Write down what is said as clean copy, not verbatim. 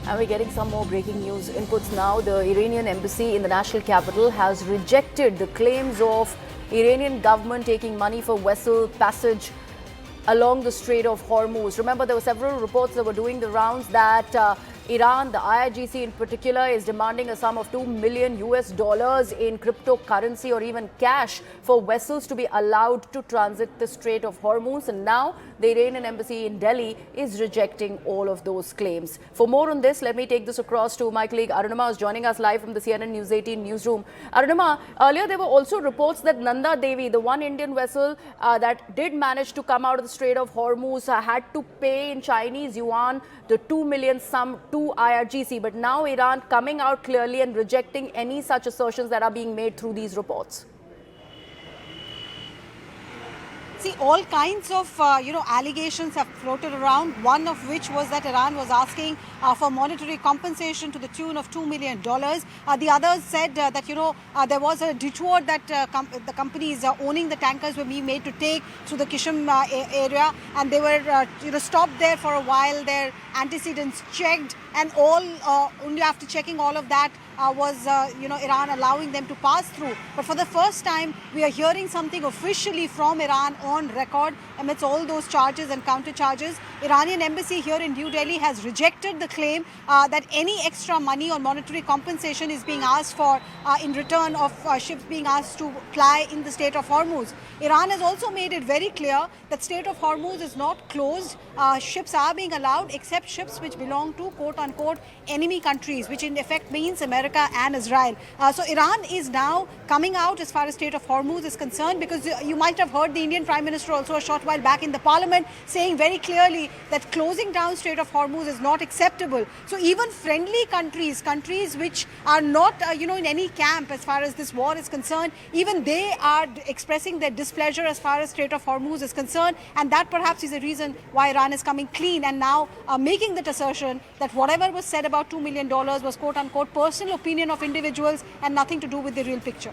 And we're getting some more breaking news inputs now. The Iranian embassy in the national capital has rejected the claims of Iranian government taking money for vessel passage along the Strait of Hormuz. Remember, there were several reports that were doing the rounds that Iran, the IRGC in particular, is demanding a sum of $2 million in cryptocurrency or even cash for vessels to be allowed to transit the Strait of Hormuz. And now the Iranian embassy in Delhi is rejecting all of those claims. For more on this, let me take this across to my colleague Arunima, who's joining us live from the CNN News 18 newsroom. Arunima, earlier there were also reports that Nanda Devi, the one Indian vessel that did manage to come out of the Strait of Hormuz, had to pay in Chinese yuan the 2 million sum to IRGC. But now Iran coming out clearly and rejecting any such assertions that are being made through these reports. See, all kinds of, allegations have floated around, one of which was that Iran was asking for monetary compensation to the tune of $2 million. The others said that, there was a detour that the companies owning the tankers were being made to take through the Kishim area, and they were, stopped there for a while, their antecedents checked, and only after checking all of that was, Iran allowing them to pass through. But for the first time, we are hearing something officially from Iran on record amidst all those charges and counter charges. Iranian embassy here in New Delhi has rejected the claim that any extra money or monetary compensation is being asked for in return of ships being asked to ply in the Strait of Hormuz. Iran has also made it very clear that Strait of Hormuz is not closed. Ships are being allowed except ships which belong to quote-unquote enemy countries, which in effect means America and Israel. So Iran is now coming out as far as Strait of Hormuz is concerned, because you might have heard the Indian Prime Minister also a short while back in the Parliament saying very clearly that closing down Strait of Hormuz is not acceptable. So even friendly countries which are not in any camp as far as this war is concerned, even they are expressing their displeasure as far as Strait of Hormuz is concerned, and that perhaps is the reason why Iran is coming clean and now making that assertion that whatever was said about $2 million was quote-unquote personal opinion of individuals and nothing to do with the real picture.